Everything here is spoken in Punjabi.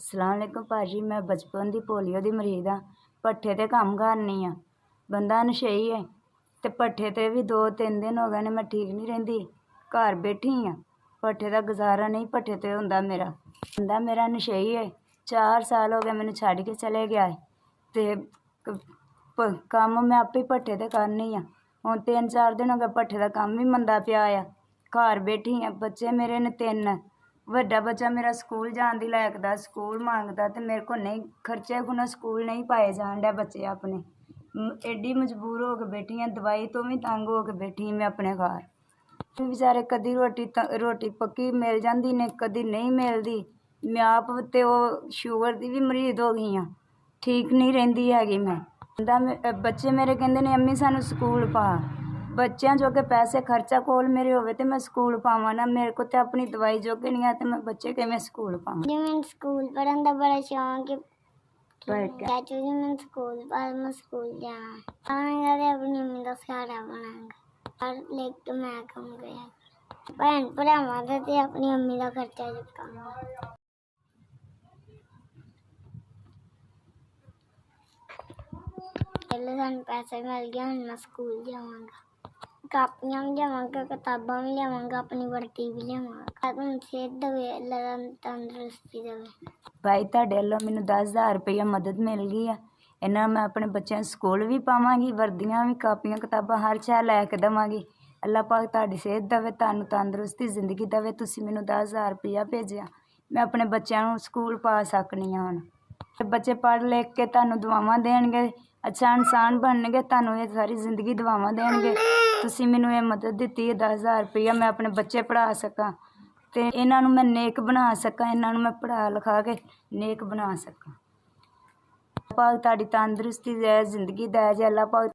ਸਲਾਮੁਅਲੈकुम ਭਾਜੀ। मैं बचपन ਦੀ पोलियो ਦੀ ਮਰੀਜ਼ ਆ। ਭੱਠੇ 'ਤੇ ਕੰਮ ਕਰਨੀ ਆ। ਬੰਦਾ ਨਸ਼ਈ ਹੈ ਅਤੇ ਭੱਠੇ 'ਤੇ ਵੀ 2-3 ਦਿਨ ਹੋ ਗਏ ਨੇ, ਮੈਂ ਠੀਕ ਨਹੀਂ ਰਹਿੰਦੀ। ਘਰ ਬੈਠੀ ਹਾਂ, ਭੱਠੇ ਦਾ ਗੁਜ਼ਾਰਾ ਨਹੀਂ ਭੱਠੇ 'ਤੇ ਹੁੰਦਾ ਮੇਰਾ। ਬੰਦਾ ਮੇਰਾ ਨਸ਼ਈ ਹੈ। 4 ਸਾਲ ਹੋ ਗਏ ਮੈਨੂੰ ਛੱਡ ਕੇ ਚਲੇ ਗਿਆ ਹੈ ਅਤੇ ਕੰਮ ਮੈਂ ਆਪੇ ਭੱਠੇ 'ਤੇ ਕਰਨੀ ਆ। ਹੁਣ 3-4 ਦਿਨ ਹੋ ਗਏ ਭੱਠੇ ਦਾ ਕੰਮ ਵੀ ਮੰਦਾ ਪਿਆ ਆ। ਘਰ ਬੈਠੀ ਹਾਂ। ਬੱਚੇ ਮੇਰੇ ਨੇ 3। ਵੱਡਾ ਬੱਚਾ ਮੇਰਾ ਸਕੂਲ ਜਾਣ ਦੀ ਲਾਇਕ ਦਾ, ਸਕੂਲ ਮੰਗਦਾ ਅਤੇ ਮੇਰੇ ਕੋਲ ਨਹੀਂ, ਖਰਚੇ ਖੁਣਾ ਸਕੂਲ ਨਹੀਂ ਪਾਏ ਜਾਣ ਡਿਆ ਬੱਚੇ ਆਪਣੇ। ਐਡੀ ਮਜਬੂਰ ਹੋ ਕੇ ਬੈਠੀ ਹਾਂ, ਦਵਾਈ ਤੋਂ ਵੀ ਤੰਗ ਹੋ ਕੇ ਬੈਠੀ ਮੈਂ ਆਪਣੇ ਘਰ। ਵਿਚਾਰੇ ਕਦੀ ਰੋਟੀ ਪੱਕੀ ਮਿਲ ਜਾਂਦੀ ਨੇ, ਕਦੀ ਨਹੀਂ ਮਿਲਦੀ। ਮੈਂ ਆਪ ਅਤੇ ਉਹ ਸ਼ੂਗਰ ਦੀ ਵੀ ਮਰੀਜ਼ ਹੋ ਗਈ ਹਾਂ, ਠੀਕ ਨਹੀਂ ਰਹਿੰਦੀ ਹੈਗੀ ਮੈਂ। ਬੱਚੇ ਮੇਰੇ ਕਹਿੰਦੇ ਨੇ ਅੰਮੀ ਸਾਨੂੰ ਸਕੂਲ ਪਾ। ਬੱਚਿਆਂ ਜੋਗੇ ਪੈਸੇ ਖਰਚਾ ਕੋਲ ਮੇਰੇ ਹੋਵੇ ਤੇ ਮੈਂ ਸਕੂਲ ਪਾਵਾਂ ਨਾ। ਮੇਰੇ ਕੋਲ ਤੇ ਆਪਣੀ ਦਵਾਈ ਜੋਗੇ ਨਹੀਂ ਆ ਤੇ ਮੈਂ ਬੱਚੇ ਕਿਵੇਂ ਸਕੂਲ ਪਾਵਾਂ। जी मैं स्कूल पढ़न का बड़ा शौक है। चाचू जी मैं स्कूल पर मैं स्कूल जाना अपनी अम्मी का सहारा बनांगा और लेके मैं कम गया भैन भरावां दा ते अपनी अम्मी का खर्चा चुकांगा। पहले सानूं पैसे मिल गए, हुण मैं स्कूल जावांगा, कापियां भी लियावांगा, किताबां भी लियावांगा, अपनी वर्दी भी लियावांगा। तुम सेहत देवे, अल्लाह तंदुरुस्ती देवे। ਭਾਈ ਤੁਹਾਡੇ ਵੱਲੋਂ ਮੈਨੂੰ 10,000 ਰੁਪਈਆ ਮਦਦ ਮਿਲ ਗਈ ਆ। ਇਹਨਾਂ ਨਾਲ ਮੈਂ ਆਪਣੇ ਬੱਚਿਆਂ ਨੂੰ ਸਕੂਲ ਵੀ ਪਾਵਾਂਗੀ, ਵਰਦੀਆਂ ਵੀ, ਕਾਪੀਆਂ ਕਿਤਾਬਾਂ ਹਰ ਸ਼ੈ ਲੈ ਕੇ ਦੇਵਾਂਗੀ। ਅੱਲਾਹ ਪਾਕ ਤੁਹਾਡੀ ਸਿਹਤ ਦੇਵੇ, ਤੁਹਾਨੂੰ ਤੰਦਰੁਸਤੀ ਜ਼ਿੰਦਗੀ ਦੇਵੇ। ਤੁਸੀਂ ਮੈਨੂੰ 10,000 ਰੁਪਈਆ ਭੇਜਿਆ, ਮੈਂ ਆਪਣੇ ਬੱਚਿਆਂ ਨੂੰ ਸਕੂਲ ਪਾ ਸਕਦੀ ਹਾਂ। ਹੁਣ ਬੱਚੇ ਪੜ੍ਹ ਲਿਖ ਕੇ ਤੁਹਾਨੂੰ ਦੁਆਵਾਂ ਦੇਣਗੇ, ਅੱਛਾ ਇਨਸਾਨ ਬਣਨਗੇ, ਤੁਹਾਨੂੰ ਇਹ ਸਾਰੀ ਜ਼ਿੰਦਗੀ ਦੁਆਵਾਂ ਦੇਣਗੇ। ਤੁਸੀਂ ਮੈਨੂੰ ਇਹ ਮਦਦ ਦਿੱਤੀ ਹੈ 10,000 ਰੁਪਈਆ, ਮੈਂ ਆਪਣੇ ਬੱਚੇ ਪੜ੍ਹਾ ਸਕਾਂ ਅਤੇ ਇਹਨਾਂ ਨੂੰ ਮੈਂ ਨੇਕ ਬਣਾ ਸਕਾਂ, ਇਹਨਾਂ ਨੂੰ ਮੈਂ ਪੜ੍ਹਾ ਲਿਖਾ ਕੇ ਨੇਕ ਬਣਾ ਸਕਾਂ। ਪਾਕ ਤੁਹਾਡੀ ਤੰਦਰੁਸਤੀ ਦੇ, ਜ਼ਿੰਦਗੀ ਦੇ ਜੇ। ਅੱਲਾਹ ਪਾਕ